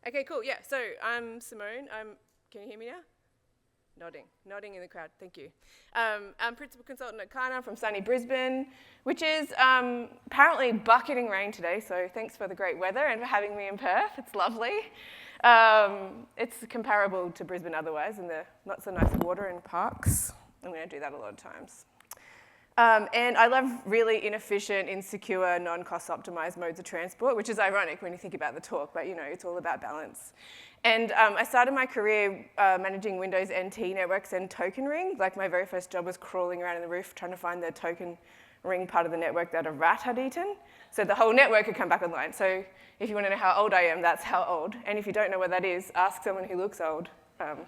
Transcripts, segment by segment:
Okay, cool. Yeah, so I'm Simone. Can you hear me now? Nodding in the crowd. Thank you. I'm principal consultant at Kana from sunny Brisbane, which is apparently bucketing rain today. So thanks for the great weather and for having me in Perth. It's lovely. It's comparable to Brisbane otherwise, and the not so nice water in parks. I'm going to do that a lot of times. And I love really inefficient, insecure, non-cost optimized modes of transport, which is ironic when you think about the talk, but it's all about balance. And I started my career managing Windows NT networks and token ring. Like my very first job was crawling around in the roof trying to find the token ring part of the network that a rat had eaten. So the whole network had come back online. So if you want to know how old I am, that's how old. And if you don't know what that is, ask someone who looks old. But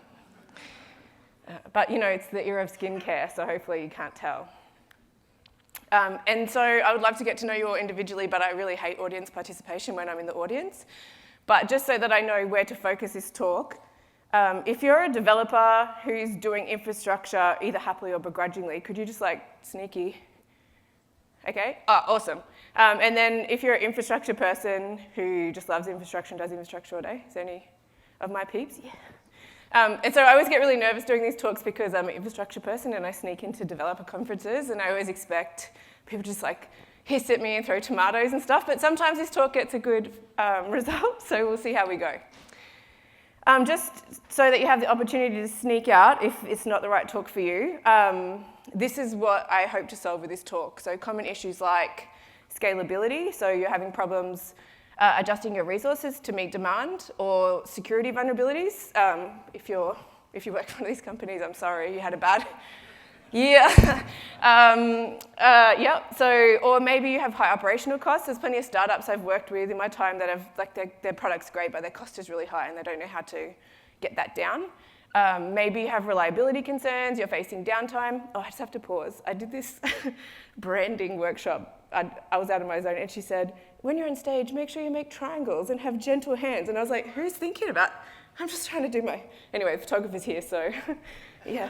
it's the era of skincare, so hopefully you can't tell. And so I would love to get to know you all individually, but I really hate audience participation when I'm in the audience. But just so that I know where to focus this talk, if you're a developer who's doing infrastructure either happily or begrudgingly, could you just sneaky? Okay, awesome. And then if you're an infrastructure person who just loves infrastructure and does infrastructure all day, is there any of my peeps? Yeah. And so I always get really nervous doing these talks because I'm an infrastructure person and I sneak into developer conferences and I always expect people just hiss at me and throw tomatoes and stuff, but sometimes this talk gets a good result, so we'll see how we go. Just so that you have the opportunity to sneak out if it's not the right talk for you, this is what I hope to solve with this talk. So common issues like scalability, so you're having problems adjusting your resources to meet demand, or security vulnerabilities. If you work for one of these companies, I'm sorry, you had a bad year. So, or maybe you have high operational costs. There's plenty of startups I've worked with in my time that have, their product's great, but their cost is really high and they don't know how to get that down. Maybe you have reliability concerns, you're facing downtime. Oh, I just have to pause. I did this branding workshop. I was out of my zone, and she said, when you're on stage, make sure you make triangles and have gentle hands. And I was like, who's thinking about? I'm just trying to do my... Anyway, the photographer's here, so yeah.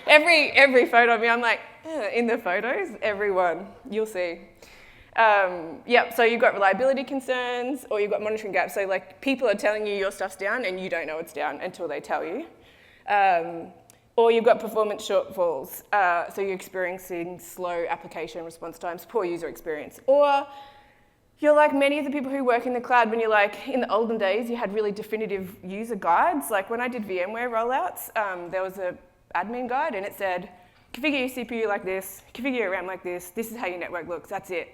Every photo of me, I'm like, in the photos, everyone, you'll see. So you've got reliability concerns, or you've got monitoring gaps. So people are telling you your stuff's down and you don't know it's down until they tell you. Or you've got performance shortfalls. So you're experiencing slow application response times, poor user experience. Or you're like many of the people who work in the cloud when you're in the olden days, you had really definitive user guides. Like when I did VMware rollouts, there was an admin guide and it said, configure your CPU like this, configure your RAM like this is how your network looks, that's it.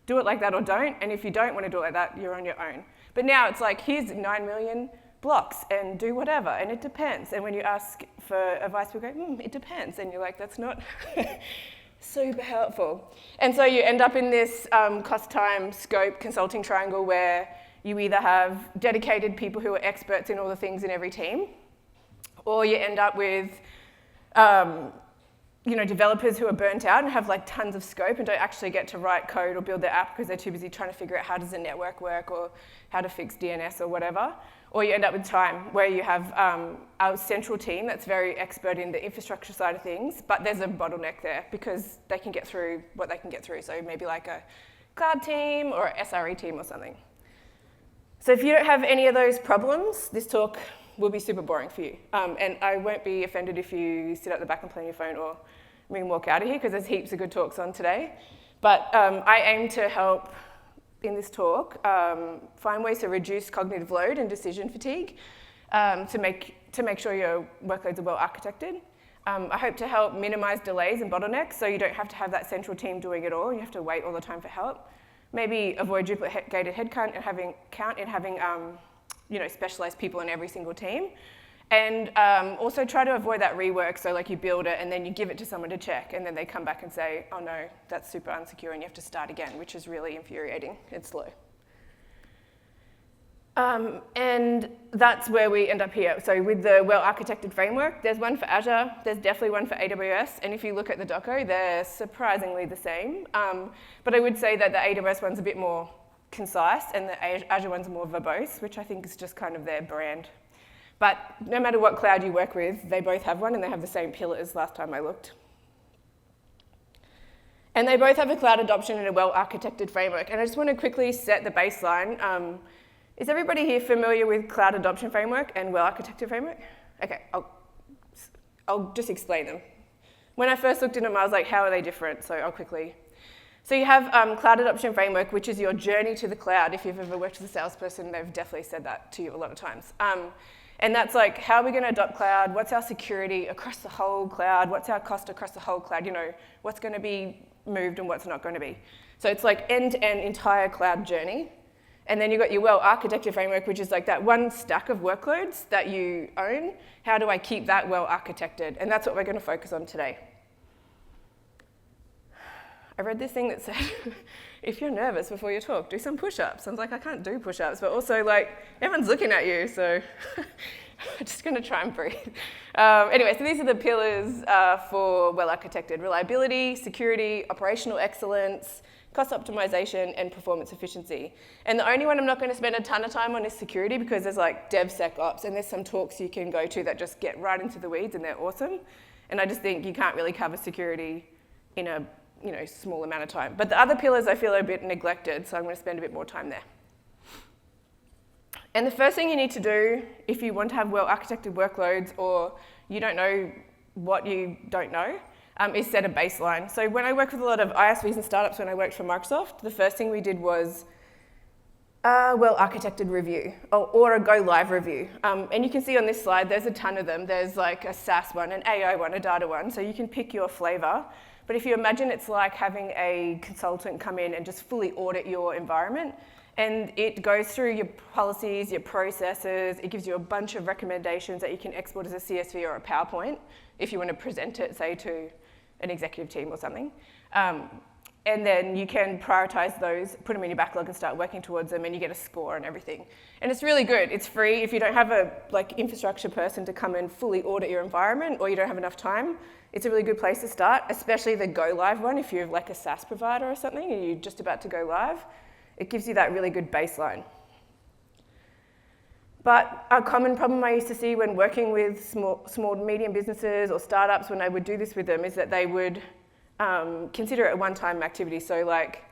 Do it like that or don't, and if you don't want to do it like that, you're on your own. But now it's here's 9 million blocks, and do whatever, and it depends. And when you ask for advice, people go, it depends, and you're like, that's not super helpful. And so you end up in this cost, time, scope, consulting triangle where you either have dedicated people who are experts in all the things in every team, or you end up with developers who are burnt out and have tons of scope and don't actually get to write code or build their app because they're too busy trying to figure out how does the network work or how to fix DNS or whatever. Or you end up with time where you have a central team that's very expert in the infrastructure side of things, but there's a bottleneck there because they can get through what they can get through. So maybe a cloud team or an SRE team or something. So if you don't have any of those problems, this talk will be super boring for you. And I won't be offended if you sit at the back and play on your phone or walk out of here because there's heaps of good talks on today. But I aim to help in this talk find ways to reduce cognitive load and decision fatigue to make sure your workloads are well architected. I hope to help minimize delays and bottlenecks so you don't have to have that central team doing it all and you have to wait all the time for help. Maybe avoid duplicated headcount and having specialized people in every single team. And also try to avoid that rework, so you build it and then you give it to someone to check and then they come back and say, oh no, that's super unsecure and you have to start again, which is really infuriating. It's slow. And that's where we end up here. So with the well-architected framework, there's one for Azure, there's definitely one for AWS, and if you look at the doco, they're surprisingly the same. But I would say that the AWS one's a bit more concise and the Azure one's more verbose, which I think is just kind of their brand. But no matter what cloud you work with, they both have one and they have the same pillars last time I looked. And they both have a cloud adoption and a well-architected framework. And I just want to quickly set the baseline. Is everybody here familiar with Cloud Adoption Framework and Well-Architected Framework? Okay, I'll just explain them. When I first looked at them, I was like, how are they different? So I'll quickly. So you have Cloud Adoption Framework, which is your journey to the cloud. If you've ever worked with a salesperson, they've definitely said that to you a lot of times. And that's like, how are we going to adopt cloud? What's our security across the whole cloud? What's our cost across the whole cloud? You know, what's going to be moved and what's not going to be. So it's like end-to-end entire cloud journey. And then you've got your well-architected framework, which is like that one stack of workloads that you own. How do I keep that well-architected? And that's what we're going to focus on today. I read this thing that said, if you're nervous before you talk, do some push-ups. I was like, I can't do push-ups, but also like, everyone's looking at you, so I'm just gonna try and breathe. Anyway, so these are the pillars for well-architected: reliability, security, operational excellence, cost optimization, and performance efficiency. And the only one I'm not gonna spend a ton of time on is security, because there's like DevSecOps, and there's some talks you can go to that just get right into the weeds, and they're awesome. And I just think you can't really cover security in a small amount of time. But the other pillars I feel are a bit neglected, so I'm going to spend a bit more time there. And the first thing you need to do if you want to have well-architected workloads, or you don't know what you don't know, is set a baseline. So when I worked with a lot of ISVs and startups when I worked for Microsoft, the first thing we did was a well-architected review, or a go-live review. And you can see on this slide, there's a ton of them. There's like a SaaS one, an AI one, a data one, so you can pick your flavor. But if you imagine it's like having a consultant come in and just fully audit your environment, and it goes through your policies, your processes, it gives you a bunch of recommendations that you can export as a CSV or a PowerPoint if you want to present it, say, to an executive team or something. And then you can prioritize those, put them in your backlog and start working towards them, and you get a score and everything. And it's really good. It's free. If you don't have a infrastructure person to come and fully audit your environment, or you don't have enough time, it's a really good place to start, especially the go live one. If you're like a SaaS provider or something and you're just about to go live, it gives you that really good baseline. But a common problem I used to see when working with small medium businesses or startups, when I would do this with them, is that they would consider it a one-time activity. So like,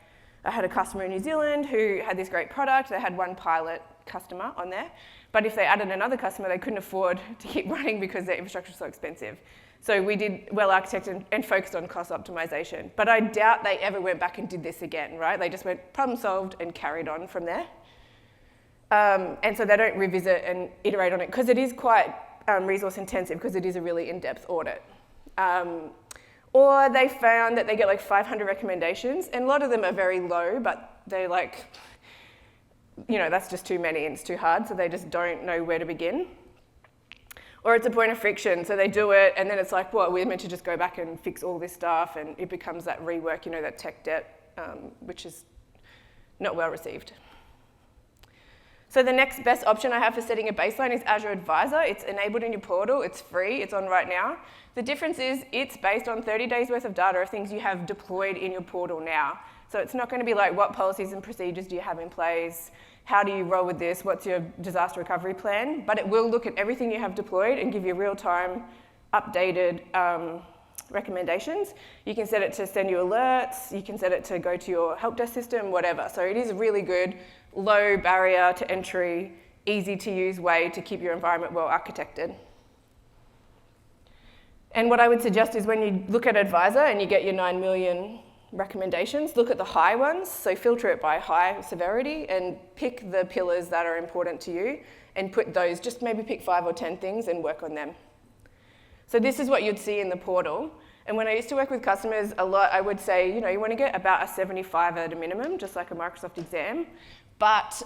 I had a customer in New Zealand who had this great product. They had one pilot customer on there. But if they added another customer, they couldn't afford to keep running because their infrastructure was so expensive. So we did well-architected and focused on cost optimization. But I doubt they ever went back and did this again, right? They just went problem solved and carried on from there. And so they don't revisit and iterate on it, because it is quite resource intensive, because it is a really in-depth audit. Or they found that they get like 500 recommendations, and a lot of them are very low, but they're like, that's just too many and it's too hard, so they just don't know where to begin. Or it's a point of friction, so they do it, and then it's like, well, we're meant to just go back and fix all this stuff, and it becomes that rework, that tech debt, which is not well received. So the next best option I have for setting a baseline is Azure Advisor. It's enabled in your portal, it's free, it's on right now. The difference is it's based on 30 days worth of data of things you have deployed in your portal now. So it's not going to be like, what policies and procedures do you have in place? How do you roll with this? What's your disaster recovery plan? But it will look at everything you have deployed and give you real-time, updated recommendations. You can set it to send you alerts. You can set it to go to your help desk system, whatever. So it is a really good, low barrier to entry, easy to use way to keep your environment well architected. And what I would suggest is when you look at Advisor and you get your 9 million recommendations, look at the high ones, so filter it by high severity and pick the pillars that are important to you and put those, just maybe pick 5 or 10 things and work on them. So this is what you'd see in the portal. And when I used to work with customers a lot, I would say, you want to get about a 75 at a minimum, just like a Microsoft exam. But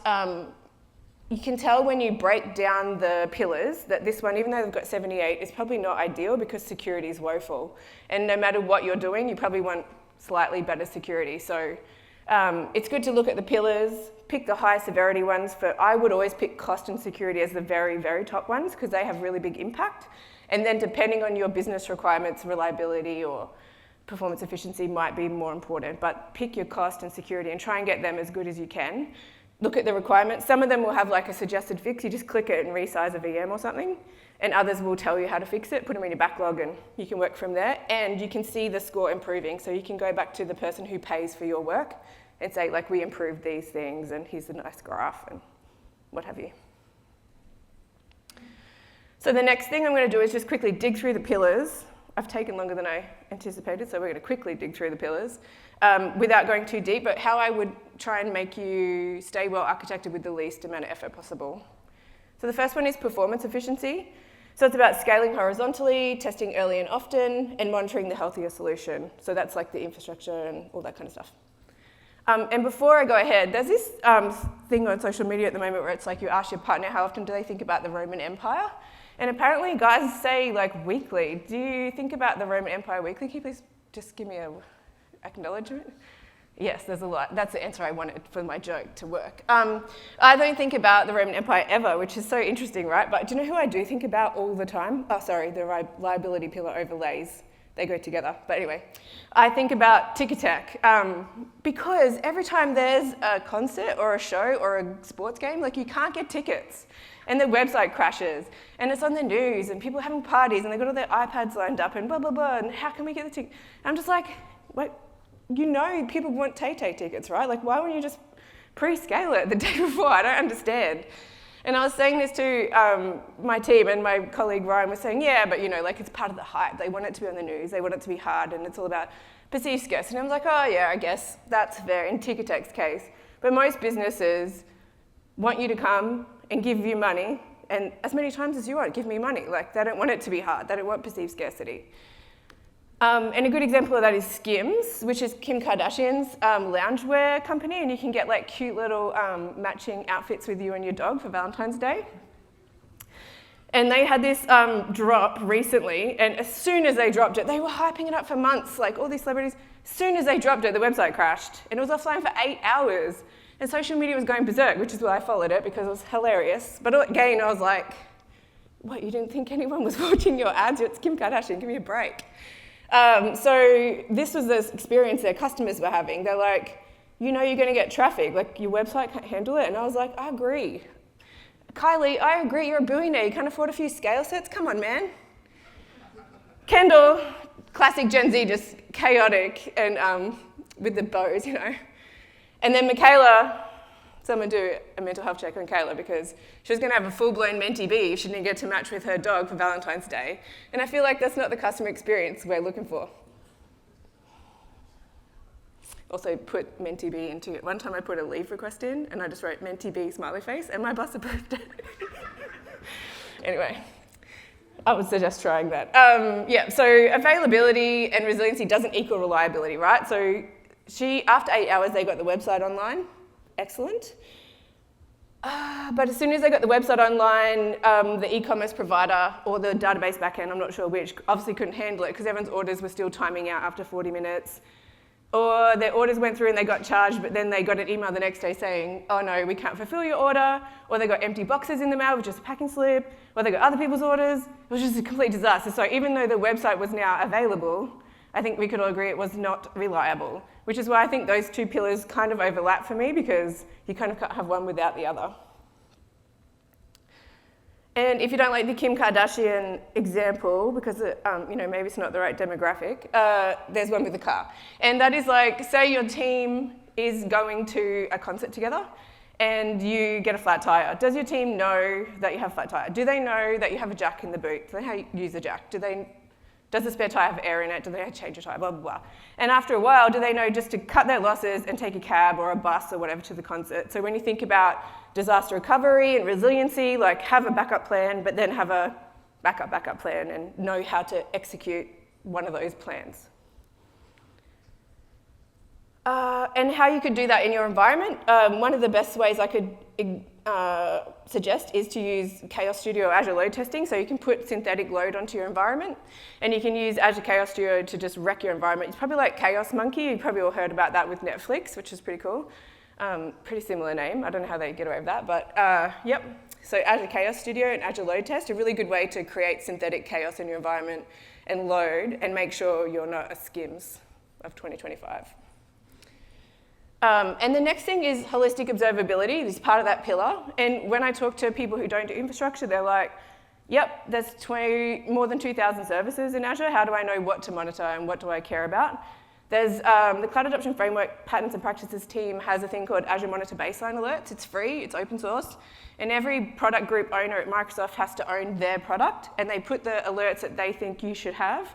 you can tell when you break down the pillars that this one, even though they've got 78, is probably not ideal because security is woeful. And no matter what you're doing, you probably want slightly better security. So it's good to look at the pillars, pick the high severity ones. I would always pick cost and security as the very, very top ones because they have really big impact. And then depending on your business requirements, reliability or performance efficiency might be more important. But pick your cost and security and try and get them as good as you can. Look at the requirements. Some of them will have like a suggested fix. You just click it and resize a VM or something. And others will tell you how to fix it, put them in your backlog, and you can work from there. And you can see the score improving. So you can go back to the person who pays for your work and say, like, we improved these things, and here's a nice graph. And what have you. So the next thing I'm going to do is just quickly dig through the pillars. I've taken longer than I anticipated, so we're going to quickly dig through the pillars without going too deep, but how I would try and make you stay well architected with the least amount of effort possible. So the first one is performance efficiency. So it's about scaling horizontally, testing early and often, and monitoring the healthier solution. So that's like the infrastructure and all that kind of stuff. And before I go ahead, there's this thing on social media at the moment where it's like you ask your partner how often do they think about the Roman Empire? And apparently guys say like weekly. Do you think about the Roman Empire weekly? Can you please just give me an acknowledgement? Yes, there's a lot. That's the answer I wanted for my joke to work. I don't think about the Roman Empire ever, which is so interesting, right? But do you know who I do think about all the time? Oh, sorry, the reliability pillar overlays. They go together. But anyway, I think about Ticketek because every time there's a concert or a show or a sports game, like you can't get tickets. And the website crashes, and it's on the news, and people are having parties, and they've got all their iPads lined up, and blah, blah, blah, and how can we get the ticket? I'm just like, what? You know people want Tay-Tay tickets, right? Like, why wouldn't you just pre-scale it the day before? I don't understand. And I was saying this to my team, and my colleague Ryan was saying, yeah, but you know, like it's part of the hype. They want it to be on the news. They want it to be hard, and it's all about perceived scarcity. And I was like, oh yeah, I guess that's fair in Ticketek's case. But most businesses want you to come and give you money, and as many times as you want, give me money. Like, they don't want it to be hard. They don't want perceived scarcity. And a good example of that is Skims, which is Kim Kardashian's loungewear company, and you can get like cute little matching outfits with you and your dog for Valentine's Day. And they had this drop recently, and as soon as they dropped it, they were hyping it up for months, like all these celebrities. As soon as they dropped it, the website crashed, and it was offline for 8 hours. And social media was going berserk, which is why I followed it, because it was hilarious. But again, I was like, what, you didn't think anyone was watching your ads? It's Kim Kardashian, give me a break. So this was the experience their customers were having. They're like, you know you're going to get traffic, like your website can't handle it. And I was like, I agree. Kylie, I agree, you're a billionaire, you can't afford a few scale sets? Come on, man. Kendall, classic Gen Z, just chaotic and with the bows, you know. And then Michaela, someone do a mental health check on Kayla because she was going to have a full-blown mentee bee if she didn't get to match with her dog for Valentine's Day. And I feel like that's not the customer experience we're looking for. Also put mentee bee into it. One time I put a leave request in and I just wrote mentee bee smiley face and my boss approved it. Anyway, I would suggest trying that. Yeah, so availability and resiliency doesn't equal reliability, right? So after 8 hours, they got the website online. Excellent. But as soon as they got the website online, the e-commerce provider or the database backend, I'm not sure which, obviously couldn't handle it because everyone's orders were still timing out after 40 minutes. Or their orders went through and they got charged, but then they got an email the next day saying, oh no, we can't fulfill your order. Or they got empty boxes in the mail with just a packing slip. Or they got other people's orders. It was just a complete disaster. So even though the website was now available, I think we could all agree it was not reliable, which is why I think those two pillars kind of overlap for me because you kind of can't have one without the other. And if you don't like the Kim Kardashian example, because you know, maybe it's not the right demographic, there's one with the car. And that is like, say your team is going to a concert together and you get a flat tire. Does your team know that you have a flat tire? Do they know that you have a jack in the boot? Do they know how you use the jack? Does the spare tyre have air in it? Do they change a tyre? Blah, blah, blah. And after a while, do they know just to cut their losses and take a cab or a bus or whatever to the concert? So when you think about disaster recovery and resiliency, like have a backup plan, but then have a backup plan and know how to execute one of those plans. And how you could do that in your environment. One of the best ways I could suggest is to use Chaos Studio or Azure load testing, so you can put synthetic load onto your environment, and you can use Azure Chaos Studio to just wreck your environment. It's probably like Chaos Monkey. You've probably all heard about that with Netflix, which is pretty cool. Pretty similar name. I don't know how they get away with that, but yep. So Azure Chaos Studio and Azure Load Test, a really good way to create synthetic chaos in your environment and load and make sure you're not a Skims of 2025. And the next thing is holistic observability. This is part of that pillar. And when I talk to people who don't do infrastructure, they're like, yep, there's more than 2,000 services in Azure. How do I know what to monitor and what do I care about? There's the Cloud Adoption Framework Patterns and Practices team has a thing called Azure Monitor Baseline Alerts. It's free, it's open source, and every product group owner at Microsoft has to own their product, and they put the alerts that they think you should have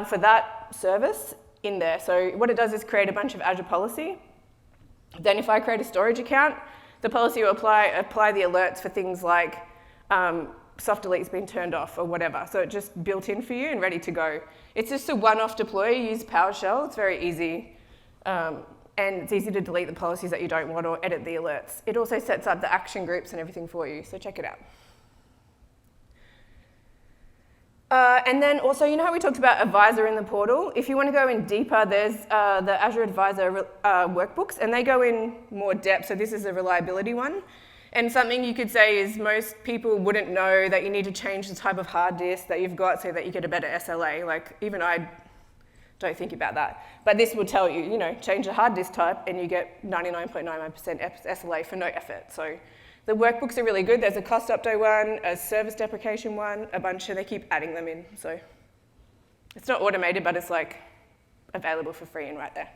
for that service in there. So what it does is create a bunch of Azure policy. Then if I create a storage account, the policy will apply the alerts for things like soft delete's been turned off or whatever. So it's just built in for you and ready to go. It's just a one-off deploy. Use PowerShell. It's very easy. And it's easy to delete the policies that you don't want or edit the alerts. It also sets up the action groups and everything for you. So check it out. And then also, you know how we talked about Advisor in the portal? If you want to go in deeper, there's the Azure Advisor workbooks, and they go in more depth. So this is a reliability one. And something you could say is most people wouldn't know that you need to change the type of hard disk that you've got so that you get a better SLA. Like, even I don't think about that. But this will tell you, change the hard disk type and you get 99.99% SLA for no effort. So the workbooks are really good. There's a cost update one, a service deprecation one, a bunch, and they keep adding them in. So it's not automated, but it's like available for free and right there.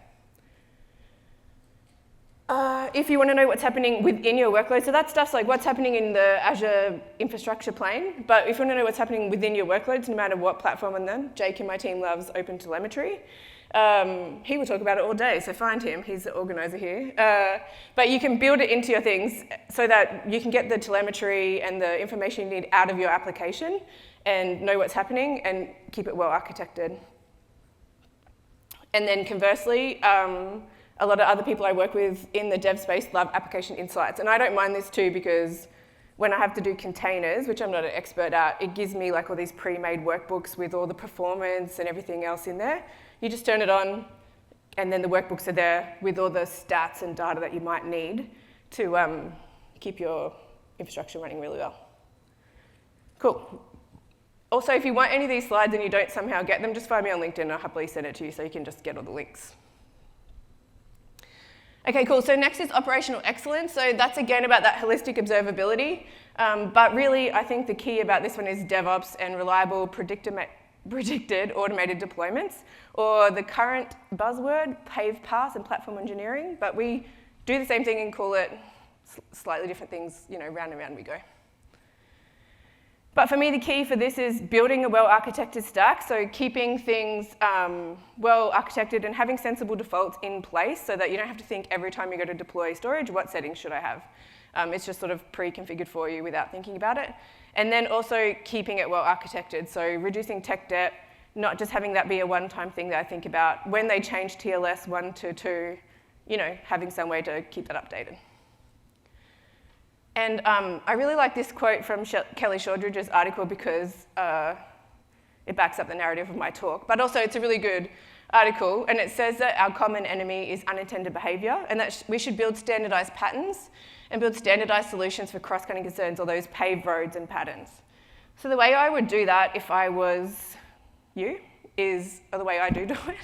If you want to know what's happening within your workload, so that stuff's like what's happening in the Azure infrastructure plane, but if you want to know what's happening within your workloads, no matter what platform on them, Jake in my team loves open telemetry. He will talk about it all day, so find him, he's the organizer here. But you can build it into your things so that you can get the telemetry and the information you need out of your application and know what's happening and keep it well architected. And then conversely, a lot of other people I work with in the dev space love application insights. And I don't mind this too, because when I have to do containers, which I'm not an expert at, it gives me like all these pre-made workbooks with all the performance and everything else in there. You just turn it on, and then the workbooks are there with all the stats and data that you might need to keep your infrastructure running really well. Cool. Also, if you want any of these slides and you don't somehow get them, just find me on LinkedIn and I'll happily send it to you so you can just get all the links. Okay, cool. So next is operational excellence. So that's again about that holistic observability. But really, I think the key about this one is DevOps and reliable predicted automated deployments, or the current buzzword, pave path and platform engineering. But we do the same thing and call it slightly different things, round and round we go. But for me, the key for this is building a well-architected stack, so keeping things well-architected and having sensible defaults in place so that you don't have to think every time you go to deploy storage, what settings should I have? It's just sort of pre-configured for you without thinking about it. And then also keeping it well-architected, so reducing tech debt, not just having that be a one-time thing that I think about. When they change TLS 1 to 2, having some way to keep that updated. And I really like this quote from Kelly Shordridge's article because it backs up the narrative of my talk. But also, it's a really good article, and it says that our common enemy is unintended behavior, and that we should build standardized patterns and build standardized solutions for cross-cutting concerns, or those paved roads and patterns. So the way I would do that if I was you, or the way I do it,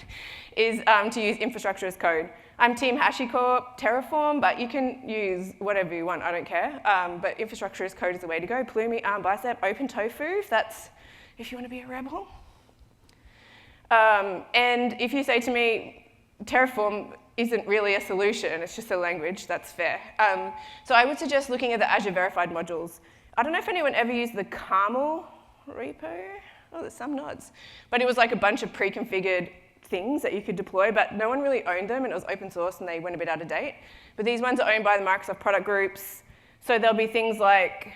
is to use infrastructure as code. I'm Team HashiCorp, Terraform, but you can use whatever you want, I don't care. But infrastructure as code is the way to go. Pulumi, ARM, Bicep, OpenTofu, if you want to be a rebel. And if you say to me, Terraform isn't really a solution, it's just a language, that's fair. So I would suggest looking at the Azure verified modules. I don't know if anyone ever used the Camel repo. Oh, there's some nods. But it was like a bunch of pre-configured things that you could deploy, but no one really owned them, and it was open source, and they went a bit out of date. But these ones are owned by the Microsoft product groups, so there'll be things like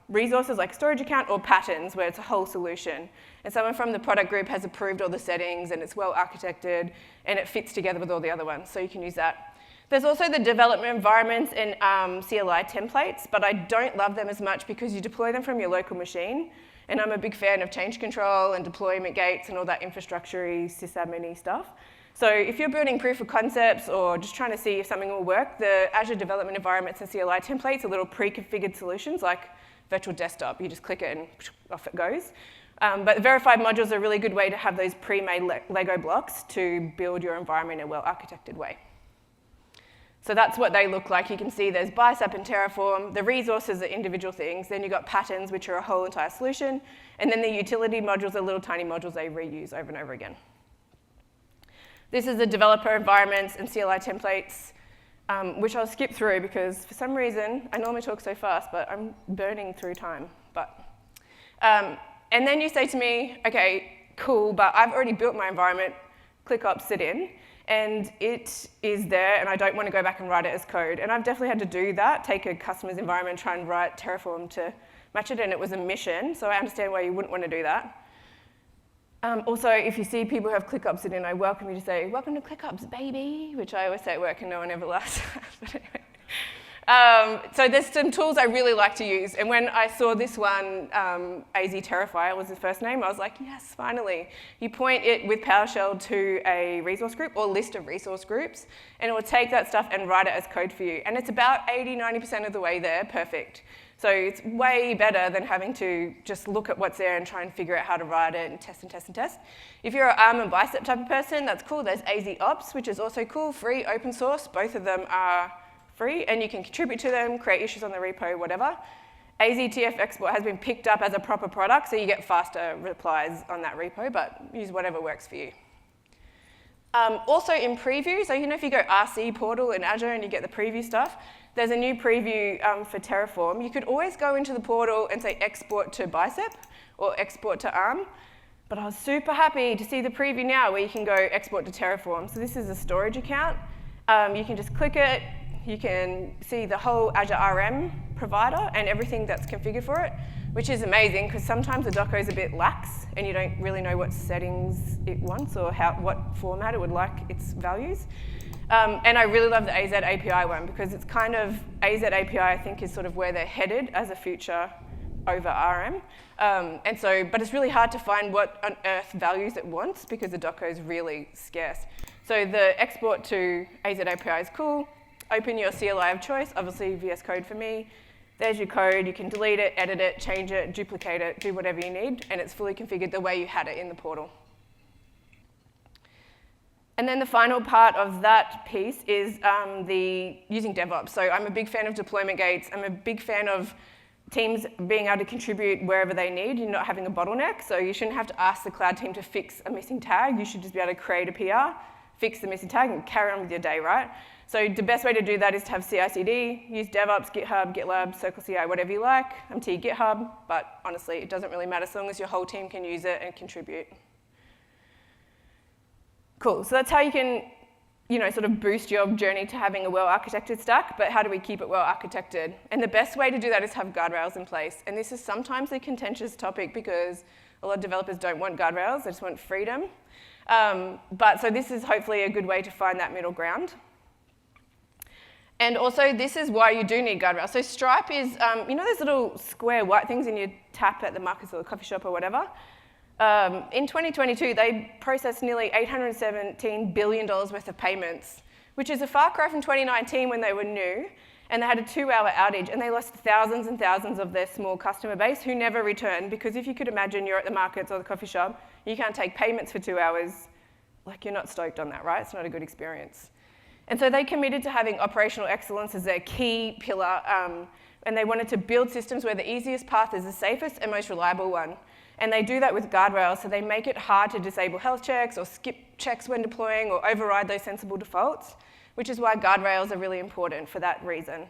resources like storage account or patterns, where it's a whole solution. And someone from the product group has approved all the settings, and it's well architected, and it fits together with all the other ones, so you can use that. There's also the development environments and CLI templates, but I don't love them as much because you deploy them from your local machine. And I'm a big fan of change control and deployment gates and all that infrastructure-y, sysadmin-y stuff. So if you're building proof of concepts or just trying to see if something will work, the Azure development environments and CLI templates are little pre-configured solutions like virtual desktop. You just click it and off it goes. But verified modules are a really good way to have those pre-made Lego blocks to build your environment in a well-architected way. So that's what they look like. You can see there's Bicep and Terraform. The resources are individual things. Then you've got patterns, which are a whole entire solution. And then the utility modules are little tiny modules they reuse over and over again. This is the developer environments and CLI templates, which I'll skip through because for some reason, I normally talk so fast, but I'm burning through time. And then you say to me, okay, cool, but I've already built my environment, click up, sit in, and it is there, and I don't want to go back and write it as code. And I've definitely had to do that, take a customer's environment, try and write Terraform to match it, and it was a mission, so I understand why you wouldn't want to do that. Also, if you see people who have ClickUp sit in, I welcome you to say, welcome to ClickUps, baby, which I always say at work and no one ever laughs at. But anyway. So there's some tools I really like to use, and when I saw this one, AZ Terrifier was his first name, I was like, yes, finally. You point it with PowerShell to a resource group or list of resource groups, and it will take that stuff and write it as code for you. And it's about 80–90% of the way there, perfect. So it's way better than having to just look at what's there and try and figure out how to write it and test and test and test. If you're an ARM and Bicep type of person, that's cool. There's AZ Ops, which is also cool, free, open source. Both of them are free, and you can contribute to them, create issues on the repo, whatever. AZTF Export has been picked up as a proper product, so you get faster replies on that repo, but use whatever works for you. Also in preview, so if you go RC portal in Azure and you get the preview stuff, there's a new preview for Terraform. You could always go into the portal and say export to Bicep or export to ARM, but I was super happy to see the preview now where you can go export to Terraform. So this is a storage account. You can just click it. You can see the whole Azure RM provider and everything that's configured for it, which is amazing because sometimes the Docker is a bit lax and you don't really know what settings it wants or what format it would like its values. And I really love the AZ API one because it's kind of, AZ API I think is sort of where they're headed as a future over RM. But it's really hard to find what on earth values it wants because the Docker is really scarce. So the export to AZ API is cool. Open your CLI of choice, obviously VS Code for me. There's your code, you can delete it, edit it, change it, duplicate it, do whatever you need, and it's fully configured the way you had it in the portal. And then the final part of that piece is using DevOps. So I'm a big fan of deployment gates. I'm a big fan of teams being able to contribute wherever they need. You're not having a bottleneck, so you shouldn't have to ask the cloud team to fix a missing tag. You should just be able to create a PR, fix the missing tag, and carry on with your day, right? So the best way to do that is to have CI/CD, use DevOps, GitHub, GitLab, CircleCI, whatever you like. I'm to GitHub, but honestly, it doesn't really matter as long as your whole team can use it and contribute. Cool, so that's how you can sort of boost your journey to having a well-architected stack, but how do we keep it well-architected? And the best way to do that is have guardrails in place. And this is sometimes a contentious topic because a lot of developers don't want guardrails, they just want freedom. So this is hopefully a good way to find that middle ground. And also, this is why you do need guardrails. So Stripe is, those little square white things in your tap at the markets or the coffee shop or whatever? In 2022, they processed nearly $817 billion worth of payments, which is a far cry from 2019 when they were new, and they had a 2-hour outage, and they lost thousands and thousands of their small customer base who never returned, because if you could imagine you're at the markets or the coffee shop, you can't take payments for 2 hours, like you're not stoked on that, right? It's not a good experience. And so they committed to having operational excellence as their key pillar, and they wanted to build systems where the easiest path is the safest and most reliable one. And they do that with guardrails, so they make it hard to disable health checks or skip checks when deploying or override those sensible defaults, which is why guardrails are really important for that reason.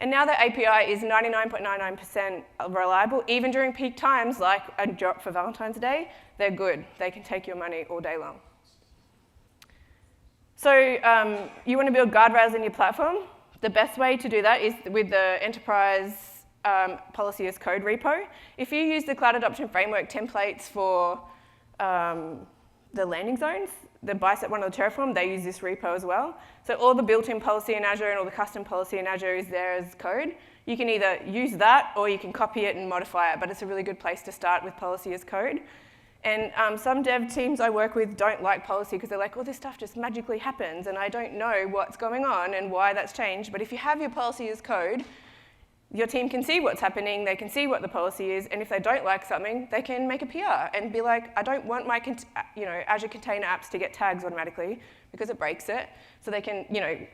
And now the API is 99.99% reliable, even during peak times like a drop for Valentine's Day, they're good. They can take your money all day long. So you want to build guardrails in your platform. The best way to do that is with the enterprise policy as code repo. If you use the Cloud Adoption Framework templates for the landing zones, the Bicep one or the Terraform, they use this repo as well. So all the built-in policy in Azure and all the custom policy in Azure is there as code. You can either use that or you can copy it and modify it, but it's a really good place to start with policy as code. And some dev teams I work with don't like policy because they're like, oh, this stuff just magically happens and I don't know what's going on and why that's changed. But if you have your policy as code, your team can see what's happening, they can see what the policy is, and if they don't like something, they can make a PR and be like, I don't want my Azure Container Apps to get tags automatically because it breaks it, so they can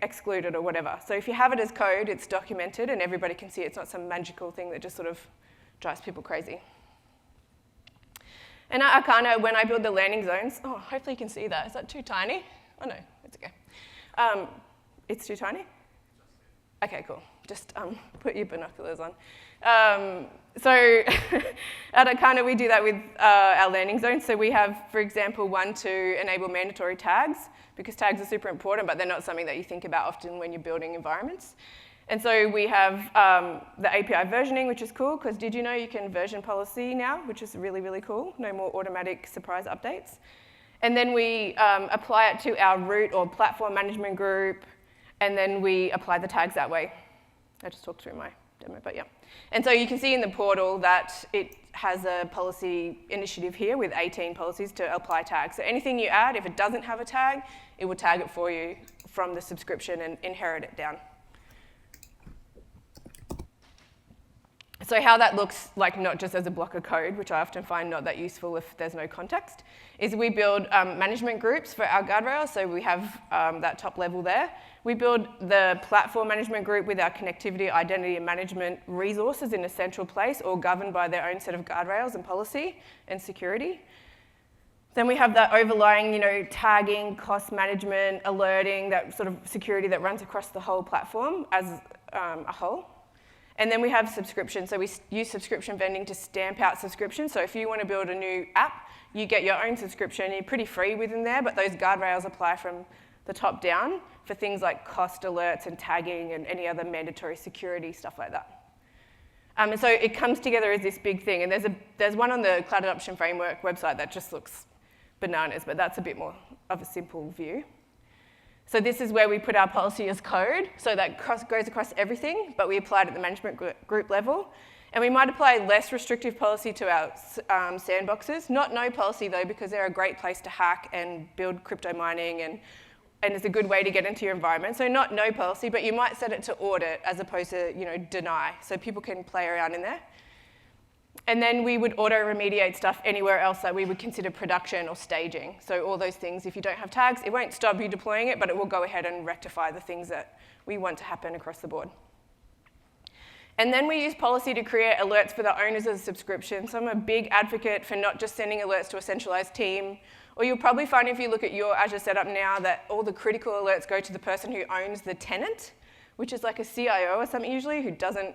exclude it or whatever. So if you have it as code, it's documented and everybody can see it. It's not some magical thing that just sort of drives people crazy. And at Arcana, when I build the landing zones, oh, hopefully you can see that. Is that too tiny? Oh no, it's okay. It's too tiny? Okay, cool. Just put your binoculars on. So at Arcana, we do that with our landing zones. So we have, for example, one to enable mandatory tags, because tags are super important, but they're not something that you think about often when you're building environments. And so we have the API versioning, which is cool, because did you know you can version policy now, which is really, really cool. No more automatic surprise updates. And then we apply it to our root or platform management group, and then we apply the tags that way. I just talked through my demo, but yeah. And so you can see in the portal that it has a policy initiative here with 18 policies to apply tags. So anything you add, if it doesn't have a tag, it will tag it for you from the subscription and inherit it down. So how that looks like, not just as a block of code, which I often find not that useful if there's no context, is we build management groups for our guardrails. So we have that top level there. We build the platform management group with our connectivity, identity, and management resources in a central place, all governed by their own set of guardrails and policy and security. Then we have that overlying, tagging, cost management, alerting, that sort of security that runs across the whole platform as a whole. And then we have subscription. So we use subscription vending to stamp out subscriptions. So if you want to build a new app, you get your own subscription. You're pretty free within there, but those guardrails apply from the top down for things like cost alerts and tagging and any other mandatory security, stuff like that. And so it comes together as this big thing. And there's one on the Cloud Adoption Framework website that just looks bananas, but that's a bit more of a simple view. So this is where we put our policy as code, so that goes across everything, but we apply it at the management group level. And we might apply less restrictive policy to our sandboxes. Not no policy, though, because they're a great place to hack and build crypto mining, and it's a good way to get into your environment. So not no policy, but you might set it to audit as opposed to deny, so people can play around in there. And then we would auto-remediate stuff anywhere else that we would consider production or staging. So all those things, if you don't have tags, it won't stop you deploying it, but it will go ahead and rectify the things that we want to happen across the board. And then we use policy to create alerts for the owners of the subscription. So I'm a big advocate for not just sending alerts to a centralized team, or you'll probably find if you look at your Azure setup now that all the critical alerts go to the person who owns the tenant, which is like a CIO or something usually, who doesn't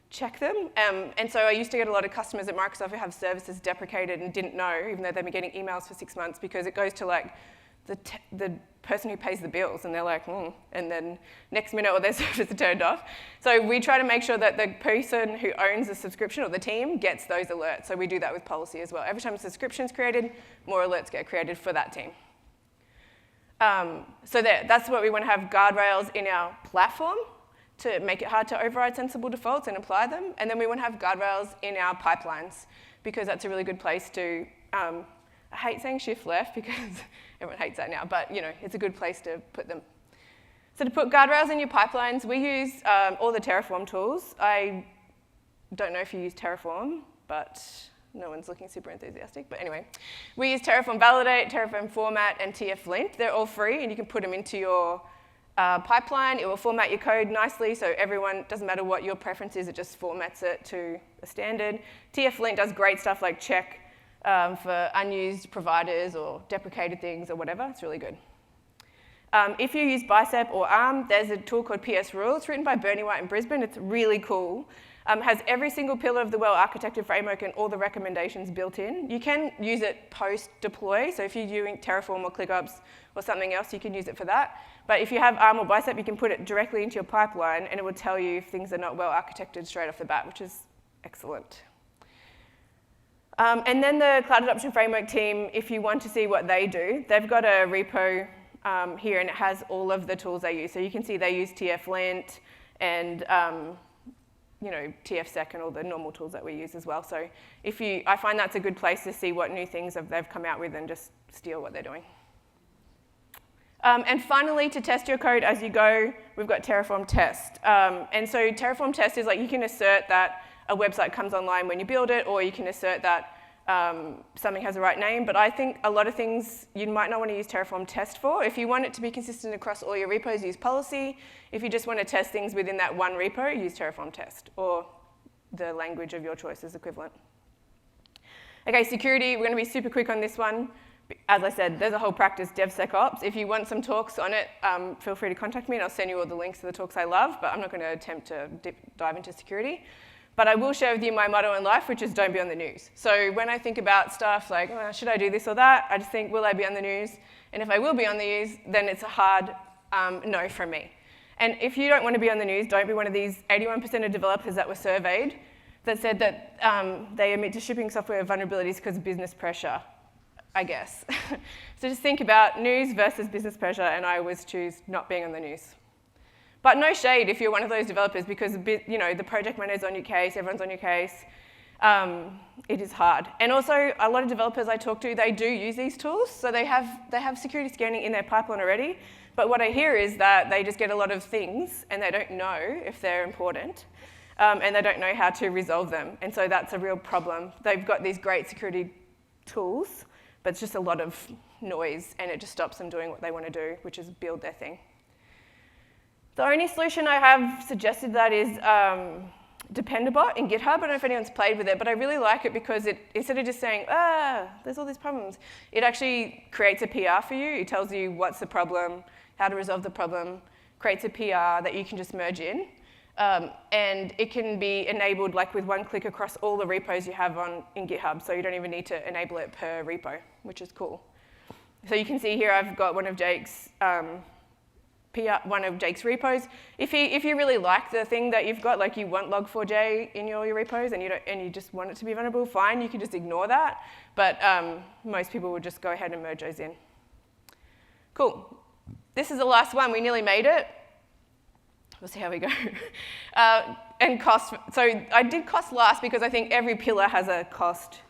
check them. And so I used to get a lot of customers at Microsoft who have services deprecated and didn't know, even though they've been getting emails for 6 months, because it goes to like the person who pays the bills, and they're like, and then next minute all their servers are turned off. So we try to make sure that the person who owns the subscription or the team gets those alerts. So we do that with policy as well. Every time a subscription is created, more alerts get created for that team. So that's what we want to have guardrails in our platform to make it hard to override sensible defaults and apply them. And then we want to have guardrails in our pipelines, because that's a really good place to, I hate saying shift left because everyone hates that now, but it's a good place to put them. So to put guardrails in your pipelines, we use all the Terraform tools. I don't know if you use Terraform, but no one's looking super enthusiastic. But anyway, we use Terraform Validate, Terraform Format, and TF-Lint. They're all free, and you can put them into your pipeline. It will format your code nicely, so everyone, doesn't matter what your preference is, it just formats it to a standard. TF-Lint does great stuff like check for unused providers or deprecated things or whatever. It's really good. If you use Bicep or ARM, there's a tool called PS Rule. It's written by Bernie White in Brisbane. It's really cool. Has every single pillar of the well-architected framework and all the recommendations built in. You can use it post-deploy, so if you're doing Terraform or ClickOps or something else, you can use it for that. But if you have ARM or Bicep, you can put it directly into your pipeline, and it will tell you if things are not well-architected straight off the bat, which is excellent. And then the Cloud Adoption Framework team, if you want to see what they do, they've got a repo here, and it has all of the tools they use. So you can see they use TF-Lint and TF-Sec and all the normal tools that we use as well. So I find that's a good place to see what new things they've come out with and just steal what they're doing. And finally, to test your code as you go, we've got Terraform Test. And so Terraform Test is like you can assert that a website comes online when you build it, or you can assert that something has the right name. But I think a lot of things you might not want to use Terraform Test for. If you want it to be consistent across all your repos, use policy. If you just want to test things within that one repo, use Terraform Test, or the language of your choice is equivalent. Okay, security, we're going to be super quick on this one. As I said, there's a whole practice, DevSecOps. If you want some talks on it, feel free to contact me and I'll send you all the links to the talks I love, but I'm not going to attempt to dive into security. But I will share with you my motto in life, which is don't be on the news. So when I think about stuff like, oh, should I do this or that, I just think, will I be on the news? And if I will be on the news, then it's a hard no from me. And if you don't want to be on the news, don't be one of these 81% of developers that were surveyed that said that they admit to shipping software vulnerabilities because of business pressure, I guess. So just think about news versus business pressure, and I always choose not being on the news. But no shade if you're one of those developers, because the project manager's on your case, everyone's on your case. It is hard. And also, a lot of developers I talk to, they do use these tools, so they have security scanning in their pipeline already. But what I hear is that they just get a lot of things, and they don't know if they're important, and they don't know how to resolve them. And so that's a real problem. They've got these great security tools, but it's just a lot of noise, and it just stops them doing what they want to do, which is build their thing. The only solution I have suggested that is Dependabot in GitHub. I don't know if anyone's played with it, but I really like it because instead of just saying, there's all these problems, it actually creates a PR for you. It tells you what's the problem, how to resolve the problem, creates a PR that you can just merge in. And it can be enabled like with one click across all the repos you have in GitHub, so you don't even need to enable it per repo, which is cool. So you can see here I've got one of Jake's repos. If you really like the thing that you've got, like you want log4j in all your repos and you just want it to be vulnerable, fine, you can just ignore that. But most people will just go ahead and merge those in. Cool. This is the last one. We nearly made it. We'll see how we go. And cost. So I did cost last because I think every pillar has a cost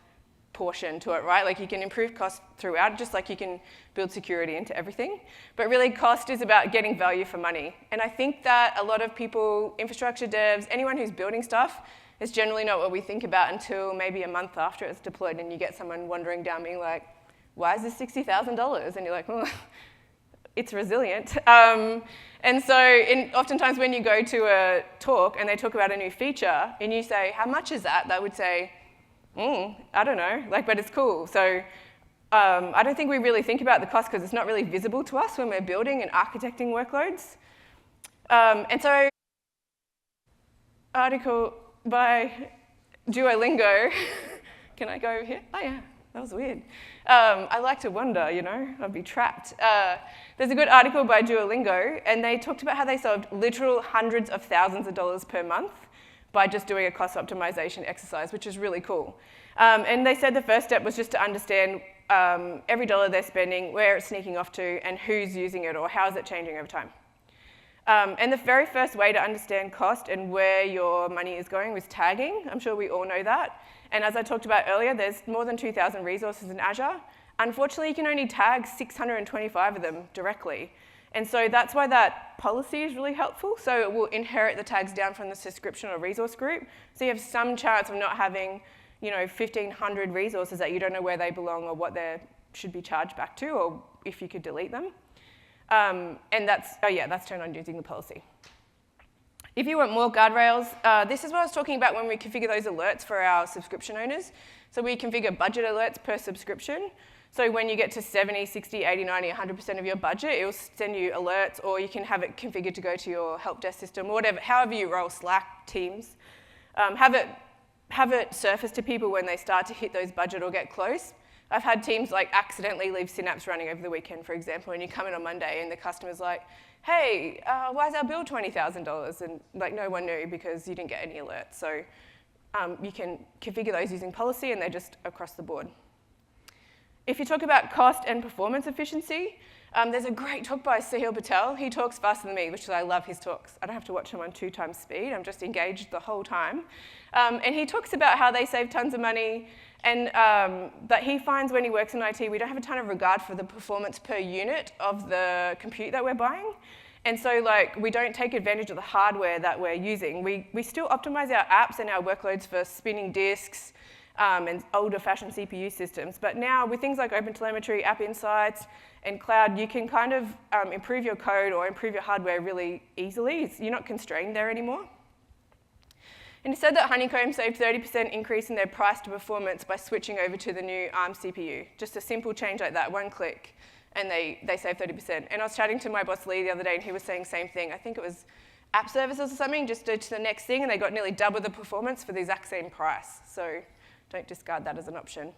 portion to it, right? Like you can improve cost throughout, just like you can build security into everything. But really cost is about getting value for money. And I think that a lot of people, infrastructure devs, anyone who's building stuff, is generally not what we think about until maybe a month after it's deployed and you get someone wandering down being like, why is this $60,000? And you're like, well, it's resilient. And so oftentimes when you go to a talk and they talk about a new feature and you say, how much is that? They would say, I don't know, but it's cool. So I don't think we really think about the cost because it's not really visible to us when we're building and architecting workloads. And so, article by Duolingo. Can I go over here? Oh yeah, that was weird. I like to wonder, I'd be trapped. There's a good article by Duolingo, and they talked about how they solved literal hundreds of thousands of dollars per month by just doing a cost optimization exercise, which is really cool. And they said the first step was just to understand every dollar they're spending, where it's sneaking off to, and who's using it, or how is it changing over time. And the very first way to understand cost and where your money is going was tagging. I'm sure we all know that. And as I talked about earlier, there's more than 2,000 resources in Azure. Unfortunately, you can only tag 625 of them directly. And so that's why that policy is really helpful. So it will inherit the tags down from the subscription or resource group. So you have some chance of not having 1,500 resources that you don't know where they belong or what they should be charged back to, or if you could delete them. And that's turned on using the policy. If you want more guardrails, this is what I was talking about when we configure those alerts for our subscription owners. So we configure budget alerts per subscription. So when you get to 70, 60, 80, 90, 100% of your budget, it will send you alerts, or you can have it configured to go to your help desk system, or whatever, however you roll, Slack, Teams. Have it surface to people when they start to hit those budget or get close. I've had teams accidentally leave Synapse running over the weekend, for example, and you come in on Monday and the customer's like, hey, why is our bill $20,000? And no one knew because you didn't get any alerts. So you can configure those using policy, and they're just across the board. If you talk about cost and performance efficiency, there's a great talk by Sahil Patel. He talks faster than me, which is I love his talks. I don't have to watch him on 2 times speed. I'm just engaged the whole time. And he talks about how they save tons of money, and that he finds when he works in IT, we don't have a ton of regard for the performance per unit of the compute that we're buying. And so we don't take advantage of the hardware that we're using. We still optimize our apps and our workloads for spinning disks, and older-fashioned CPU systems. But now, with things like OpenTelemetry, App Insights, and cloud, you can kind of improve your code or improve your hardware really easily. You're not constrained there anymore. And he said that Honeycomb saved 30% increase in their price to performance by switching over to the new ARM CPU. Just a simple change like that, one click, and they save 30%. And I was chatting to my boss Lee the other day, and he was saying the same thing. I think it was app services or something, just go to the next thing, and they got nearly double the performance for the exact same price. So don't discard that as an option.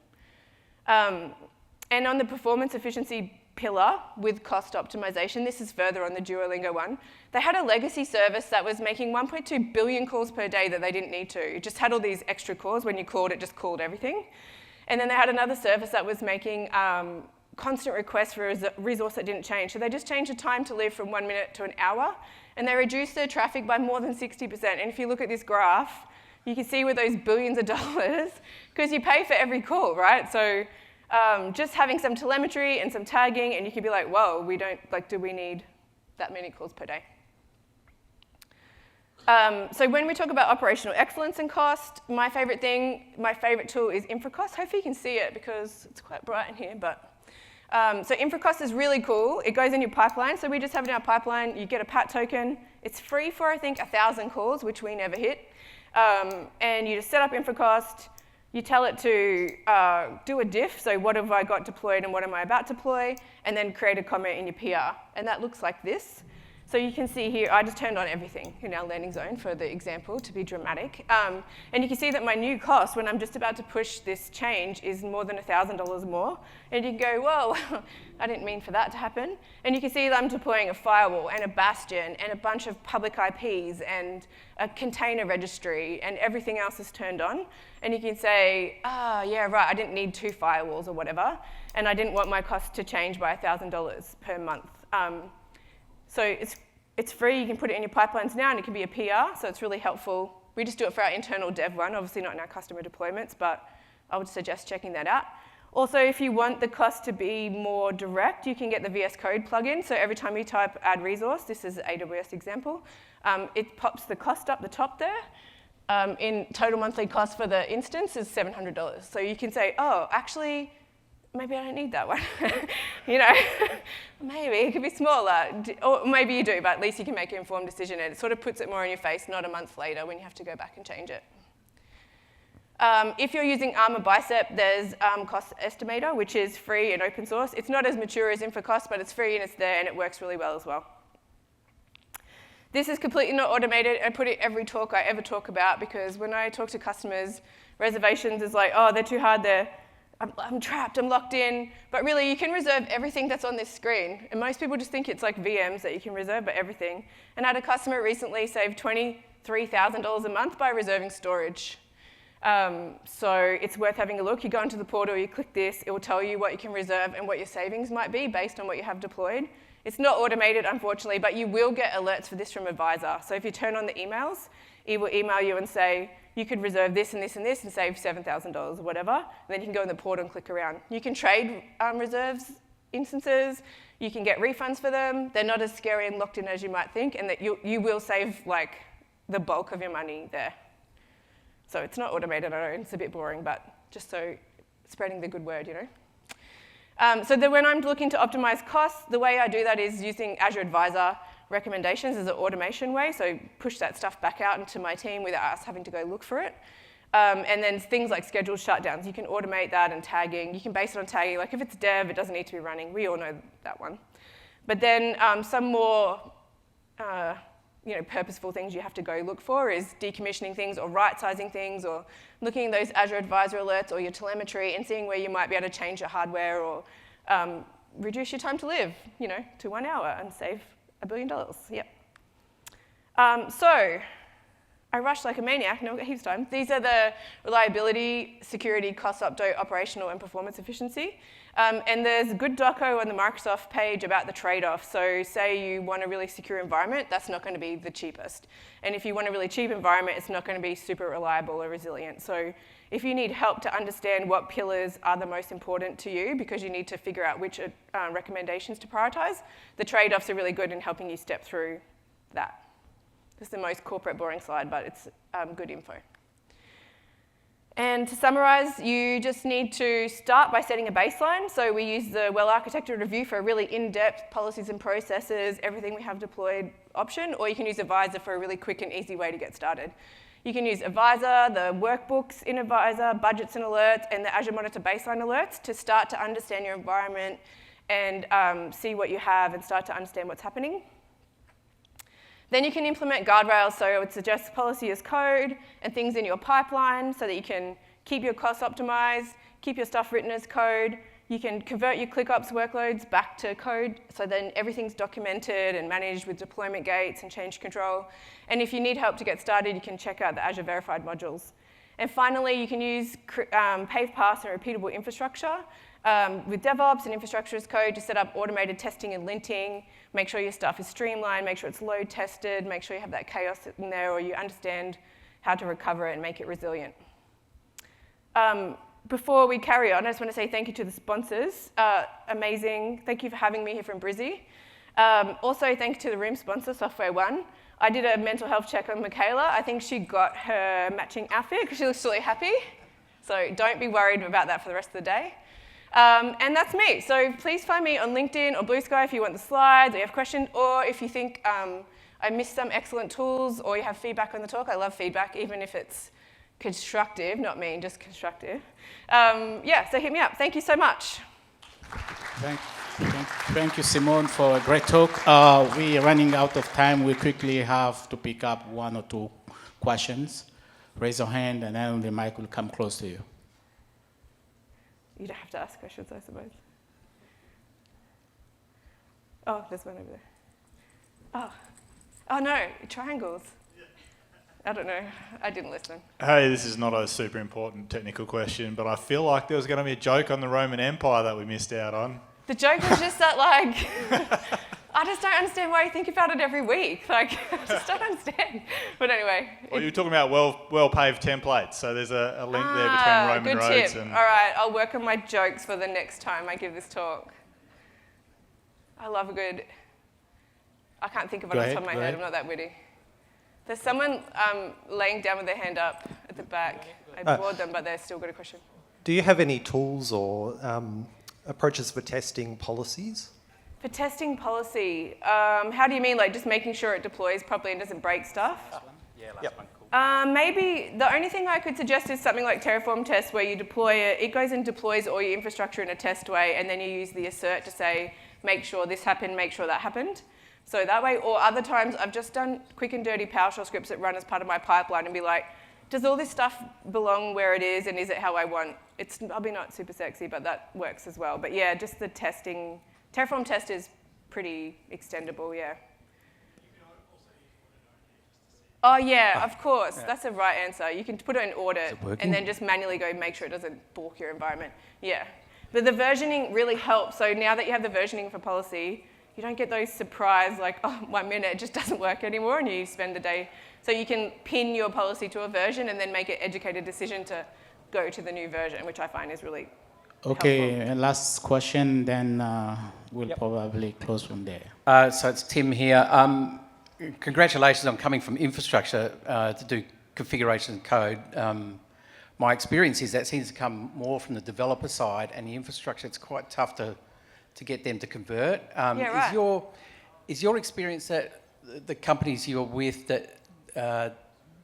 And on the performance efficiency pillar with cost optimization, this is further on the Duolingo one, they had a legacy service that was making 1.2 billion calls per day that they didn't need to. It just had all these extra calls. When you called, it just called everything. And then they had another service that was making constant requests for a resource that didn't change. So they just changed the time to live from 1 minute to an hour, and they reduced their traffic by more than 60%. And if you look at this graph, you can see with those billions of dollars, because you pay for every call, right? So just having some telemetry and some tagging, and you could be like, whoa, do we need that many calls per day? So when we talk about operational excellence and cost, my favorite tool is InfraCost. Hopefully you can see it because it's quite bright in here, but so InfraCost is really cool. It goes in your pipeline. So we just have it in our pipeline. You get a PAT token. It's free for, I think, 1,000 calls, which we never hit. And you just set up InfraCost. You tell it to do a diff, so what have I got deployed and what am I about to deploy, and then create a comment in your PR. And that looks like this. So you can see here, I just turned on everything in our landing zone for the example to be dramatic. And you can see that my new cost when I'm just about to push this change is more than $1,000 more. And you can go, whoa, I didn't mean for that to happen. And you can see that I'm deploying a firewall and a bastion and a bunch of public IPs and a container registry, and everything else is turned on. And you can say, yeah, right, I didn't need 2 firewalls or whatever, and I didn't want my cost to change by $1,000 per month. So it's free. You can put it in your pipelines now, and it can be a PR, so it's really helpful. We just do it for our internal dev one, obviously not in our customer deployments, but I would suggest checking that out. Also, if you want the cost to be more direct, you can get the VS Code plugin. So every time you type add resource, this is an AWS example, it pops the cost up the top there. In total monthly cost for the instance is $700. So you can say, oh, actually, maybe I don't need that one. Maybe it could be smaller. Or maybe you do, but at least you can make an informed decision. And it sort of puts it more in your face, not a month later when you have to go back and change it. If you're using Armor Bicep, there's Cost Estimator, which is free and open source. It's not as mature as InfraCost, but it's free and it's there, and it works really well as well. This is completely not automated. I put it every talk I ever talk about, because when I talk to customers, reservations is like, oh, they're too hard, I'm trapped, I'm locked in. But really, you can reserve everything that's on this screen. And most people just think it's like VMs that you can reserve, but everything. And I had a customer recently save $23,000 a month by reserving storage. So it's worth having a look. You go into the portal, you click this, it will tell you what you can reserve and what your savings might be based on what you have deployed. It's not automated, unfortunately, but you will get alerts for this from Advisor. So if you turn on the emails, it will email you and say, you could reserve this and this and this and save $7,000 or whatever. And then you can go in the portal and click around. You can trade reserves instances. You can get refunds for them. They're not as scary and locked in as you might think, and that you will save like the bulk of your money there. So it's not automated, I know, it's a bit boring, but just so spreading the good word, So when I'm looking to optimize costs, the way I do that is using Azure Advisor recommendations as an automation way, so push that stuff back out into my team without us having to go look for it. And then things like scheduled shutdowns, you can automate that, and tagging. You can base it on tagging. Like if it's dev, it doesn't need to be running. We all know that one. But then some more purposeful things you have to go look for is decommissioning things or right-sizing things, or looking at those Azure Advisor alerts or your telemetry and seeing where you might be able to change your hardware or reduce your time to live, to 1 hour and save $1 billion. Yep. So I rushed like a maniac, no, I've got heaps of time. These are the reliability, security, cost update, operational, and performance efficiency. And there's a good doco on the Microsoft page about the trade-off. So say you want a really secure environment, that's not going to be the cheapest. And if you want a really cheap environment, it's not going to be super reliable or resilient. So if you need help to understand what pillars are the most important to you, because you need to figure out which recommendations to prioritize, the trade-offs are really good in helping you step through that. This is the most corporate boring slide, but it's good info. And to summarize, you just need to start by setting a baseline. So we use the well-architected review for a really in-depth policies and processes, everything we have deployed option, or you can use Advisor for a really quick and easy way to get started. You can use Advisor, the workbooks in Advisor, budgets and alerts, and the Azure Monitor baseline alerts to start to understand your environment and see what you have and start to understand what's happening. Then you can implement guardrails, so I would suggest policy as code and things in your pipeline so that you can keep your costs optimized, keep your stuff written as code. You can convert your ClickOps workloads back to code, so then everything's documented and managed with deployment gates and change control. And if you need help to get started, you can check out the Azure Verified modules. And finally, you can use paved paths and repeatable infrastructure with DevOps and infrastructure as code to set up automated testing and linting, make sure your stuff is streamlined, make sure it's load tested, make sure you have that chaos in there, or you understand how to recover it and make it resilient. Before we carry on, I just want to say thank you to the sponsors. Amazing. Thank you for having me here from Brizzy. Also, thank you to the room sponsor, Software One. I did a mental health check on Michaela. I think she got her matching outfit because she looks really happy. So don't be worried about that for the rest of the day. And that's me. So please find me on LinkedIn or Blue Sky if you want the slides or you have questions, or if you think I missed some excellent tools or you have feedback on the talk. I love feedback, even if it's constructive, not mean, just constructive. Yeah, so hit me up. Thank you so much. Thank you, Simone, for a great talk. We're running out of time. We quickly have to pick up one or two questions. Raise your hand, and then the mic will come close to you. You don't have to ask questions, I suppose. Oh, there's one over there. Oh no, triangles. I don't know. I didn't listen. Hey, this is not a super important technical question, but I feel like there was going to be a joke on the Roman Empire that we missed out on. The joke was just that, like, I just don't understand why you think about it every week. Like, I just don't understand. But anyway. Well, you were talking about well-paved templates, so there's a link there between Roman good roads tip. and... All right, I'll work on my jokes for the next time I give this talk. I love a good... I can't think of it off the top of my head. I'm not that witty. There's someone laying down with their hand up at the back. I bored them, but they've still got a question. Do you have any tools or approaches for testing policies? For testing policy, how do you mean, like just making sure it deploys properly and doesn't break stuff? Yeah, last one, cool. Maybe the only thing I could suggest is something like Terraform test, where you deploy it, it goes and deploys all your infrastructure in a test way, and then you use the assert to say, make sure this happened, make sure that happened. So that way, or other times, I've just done quick and dirty PowerShell scripts that run as part of my pipeline and be like, does all this stuff belong where it is, and is it how I want? It's probably not super sexy, but that works as well. But yeah, just the testing. Terraform test is pretty extendable, yeah. Oh yeah, of course. Yeah. That's the right answer. You can put it in audit and then just manually go make sure it doesn't balk your environment. Yeah. But the versioning really helps. So now that you have the versioning for policy, you don't get those surprise, like, oh, 1 minute, it just doesn't work anymore, and you spend the day. So you can pin your policy to a version and then make an educated decision to go to the new version, which I find is really Okay, helpful. and last question, then we'll probably close from there. So it's Tim here. Congratulations on coming from infrastructure to do configuration code. My experience is that seems to come more from the developer side, and the infrastructure, it's quite tough to get them to convert. Yeah, right. Is your experience that the companies you're with, that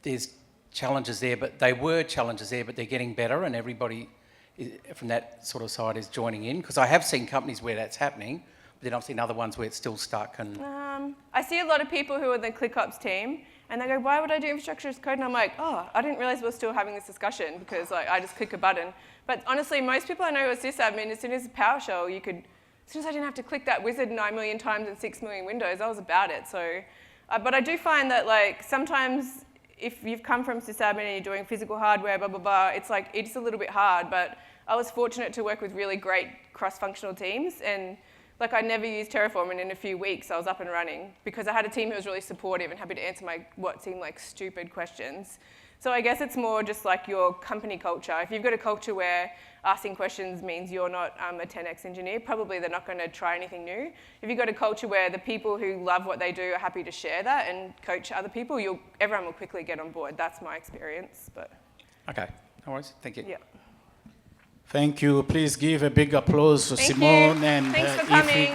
there's challenges there, but they're getting better, and everybody from that sort of side is joining in? Because I have seen companies where that's happening, but then I've seen other ones where it's still stuck. And I see a lot of people who are the ClickOps team, and they go, why would I do infrastructure as code? And I'm like, oh, I didn't realize we're still having this discussion, because like, I just click a button. But honestly, most people I know who are sysadmin, as soon as PowerShell, as soon as I didn't have to click that wizard 9 million times in 6 million windows, I was about it. So, but I do find that like sometimes if you've come from sysadmin and you're doing physical hardware, blah, blah, blah, it's like, it's a little bit hard, but I was fortunate to work with really great cross-functional teams, and like I never used Terraform, and in a few weeks I was up and running because I had a team who was really supportive and happy to answer my what seemed like stupid questions. So I guess it's more just like your company culture. If you've got a culture where asking questions means you're not a 10x engineer, probably they're not going to try anything new. If you've got a culture where the people who love what they do are happy to share that and coach other people, everyone will quickly get on board. That's my experience. But okay, no worries. Thank you. Yeah. Thank you. Please give a big applause to Thank Simone. you. And thanks for coming.